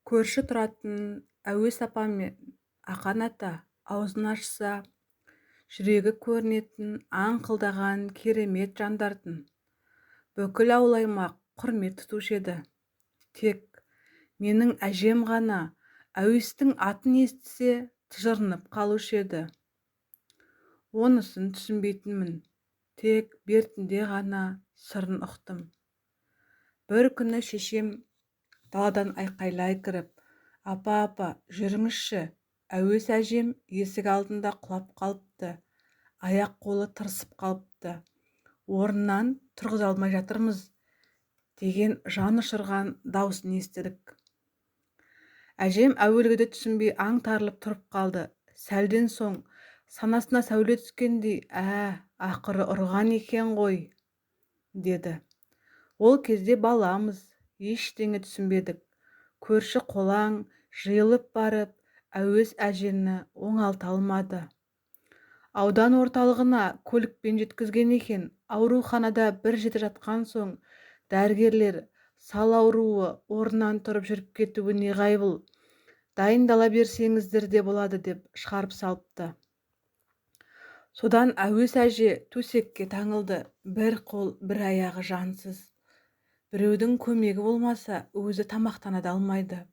Көрші тұратын әуес апам мен ақан ата аузын ашса, жүрегі көрінетін аңқылдаған керемет жандардың бүкіл ауыл-аймақ құрмет тұтушы еді. Тек менің әжем ғана әуестің атын естісе тыжырынып қалушы еді. Онысын түсінбейтінмін. Тек бертінде ғана сырын ұқтым. Бір күні шешем даладан айқайлай кіріп, апа, жүріңізші, әуес әжем есік алдында құлап қалыпты, аяқ-қолы тырысып қалыпты, орнынан тұрғыза алмай жатырмыз, деген жан ұшырған даусын естідік. Әжем әуелгіде түсінбей аңтарылып тұрып қалды. Сәлден соң санасына сәуле түскендей, ақыры ұрған екен ғой, деді. Ол кезде баламыз, ештеңе түсінбедік. Көрші қолаң жиылып барып, әуес әжені оңалта алмады. Аудан орталығына көлікпен жеткізген екен. Ауруханада бір жеті жатқан соң, дәрігерлер сал ауруы орнынан тұрып жүріп кетуі неғайбыл, дайындала берсеңіздер де болады деп шығарып салыпты. Содан әуес әже төсекке таңылды, бір қол, бір аяғы жансыз. Біреудің көмегі болмаса, өзі тамақтана да алмайды.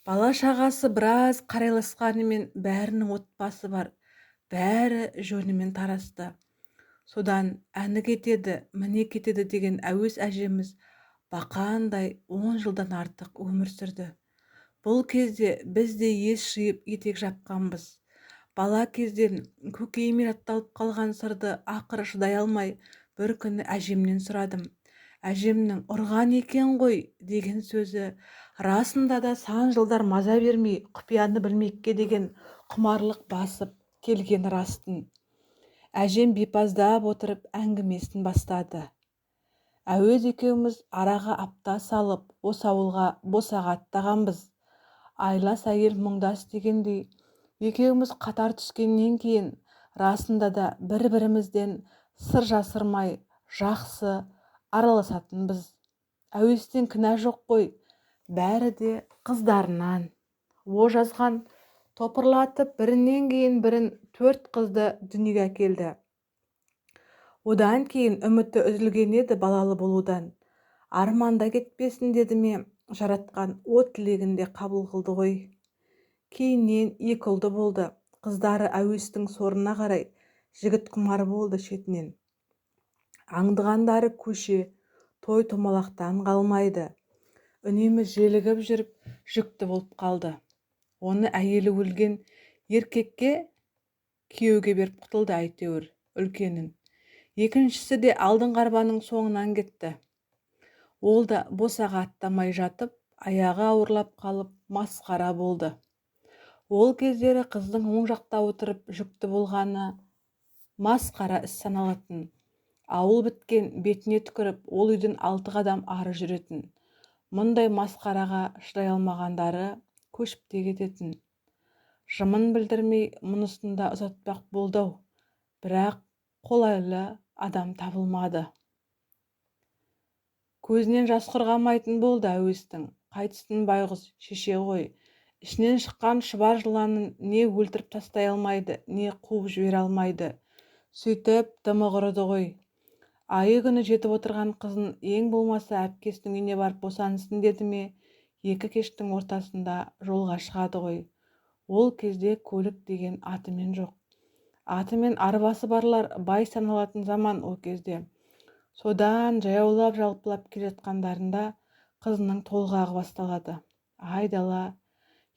Бала шағасы біраз қарайласқанымен бәрінің отбасы бар, бәрі жөнімен тарасты. Содан әні кетеді, міне кетеді деген әуес әжеміз бақандай 10 жылдан артық өмір сүрді. Бұл кезде біз де ес жиып етек жапқанбыз. Бала кезден көкейіме жатталып қалған сырды ақыры шыдай алмай бір күні әжемнен сұрадым. Әжемнің ұрған екен ғой деген сөзі расында да сан жылдар маза бермей құпияны білмекке деген құмарлық басып келген растын. Әжем бипаздап отырып әңгімесін бастады. Әуез екеуміз араға апта салып, осы ауылға босаға аттағанбыз. Айлас әйел мұңдас дегендей, екеуміз қатар түскеннен кейін расында да бір-бірімізден сыр жасырмай жақсы араласатынбыз. Әуестен кінә жоқ қой, бәрі де қыздарынан. О жазған топырлатып бірінен кейін бірін 4 қызды дүниеге әкелді. Одан кейін үміті үзілген еді балалы болудан. Арманда кетпесін деді ме, жаратқан о тілегінде қабыл қылды ғой. Кейіннен 2 ұлды болды. Қыздары әуестің сорына қарай жігіт құмар болды шетінен. Аңдығандары көше, той томалақтан қалмайды. Үнемі желігіп жүріп жүкті болып қалды. Оны әйелі өлген еркекке күйеуге беріп құтылды әйтеуір үлкенін. Екіншісі де алдыңғы арбаның соңынан кетті. Ол да босаға аттамай жатып, аяғы ауырлап қалып масқара болды. Ол кездері қыздың оң жақта отырып жүкті болғаны масқара іс саналатын. Ауыл біткен бетіне түкіріп, ол үйден 6 қадам ары жүретін. Мұндай масқараға шыдай алмағандары көшіп те кететін. Жымын білдірмей мұнысында ұзатпақ болды, бірақ қолайлы адам табылмады. Көзінен жас құрғамайтын болды әуестің. Қайтыстың байғұс шеше ғой. Ішінен шыққан шұбар жыланын не өлтіріп тастай алмайды, не қуып жібере алмайды. Сөйтіп дымы құрыды ғой. Айы күні жетіп отырған қызын ең болмаса әпкесінің үйіне барып босансын деді ме, 2 кештің ортасында жолға шығады ғой. Ол кезде көлік деген атымен жоқ. Атымен арбасы барлар бай саналатын заман ол кезде. Содан жаяулап жалпылап келе жатқандарында қызының толғағы басталады. Айдала,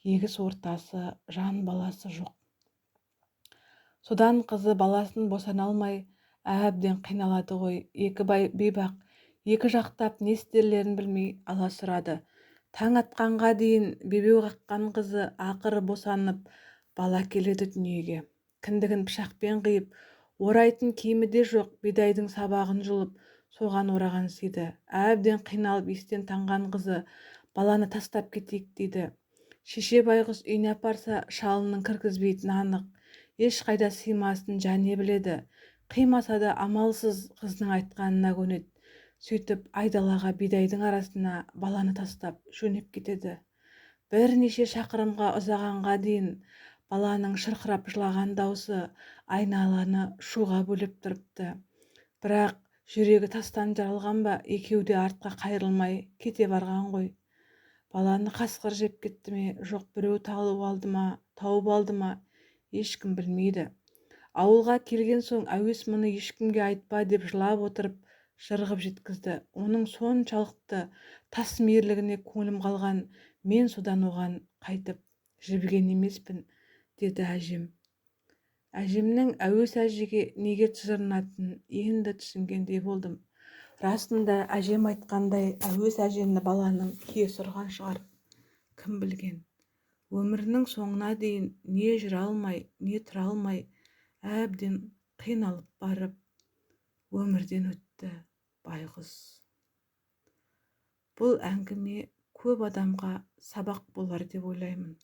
егіс ортасы, жан баласы жоқ. Содан қызы баласын босана алмай әбден қиналады ғой. 2 бейбақ, 2 жақтап не істерлерін білмей аласұрады. Таң атқанға дейін бебеу қаққан қызы ақыры босанып, бала келеді дүниеге. Кіндігін пышақпен қиып, орайтын киімі де жоқ, бидайдың сабағын жұлып, соған ораған сиды. Әбден қиналып естен танған қызы баланы тастап кетейік дейді. Шеше байғұс үйіне апарса шалының кіргізбейтін анық. Ешқайда сыймасын және біледі. Қимаса да амалсыз қыздың айтқанына көнеді. Сөйтіп айдалаға бидайдың арасына баланы тастап жөнеп кетеді. Бірнеше шақырымға ұзағанға дейін баланың шырқырап жылаған даусы айналаны шуға бөлеп тұрыпты. Бірақ жүрегі тастан жарылған ба, екеуі де артқа қайырылмай кете барған ғой. Баланы қасқыр жеп кетті ме, жоқ біреу тауып алды ма, ешкім білмейді. Ауылға келген соң әуес мұны ешкімге айтпа деп жылап отырып жырғып жеткізді. Оның соншалықты тас мейірлігіне көңілім қалған, мен содан оған қайтып жібіген емеспін, деді әжем. Әжемнің әуес әжеге неге тыжырынатынын енді түсінгендей болдым. Расында әжем айтқандай әуес әжені баланың киесі ұрған шығар. Кім білген? Өмірінің соңына дейін не жүре алмай, не тұра алмай, әбден қиналып барып өмірден өтті байғұс. Бұл әңгіме көп адамға сабақ болар деп ойлаймын.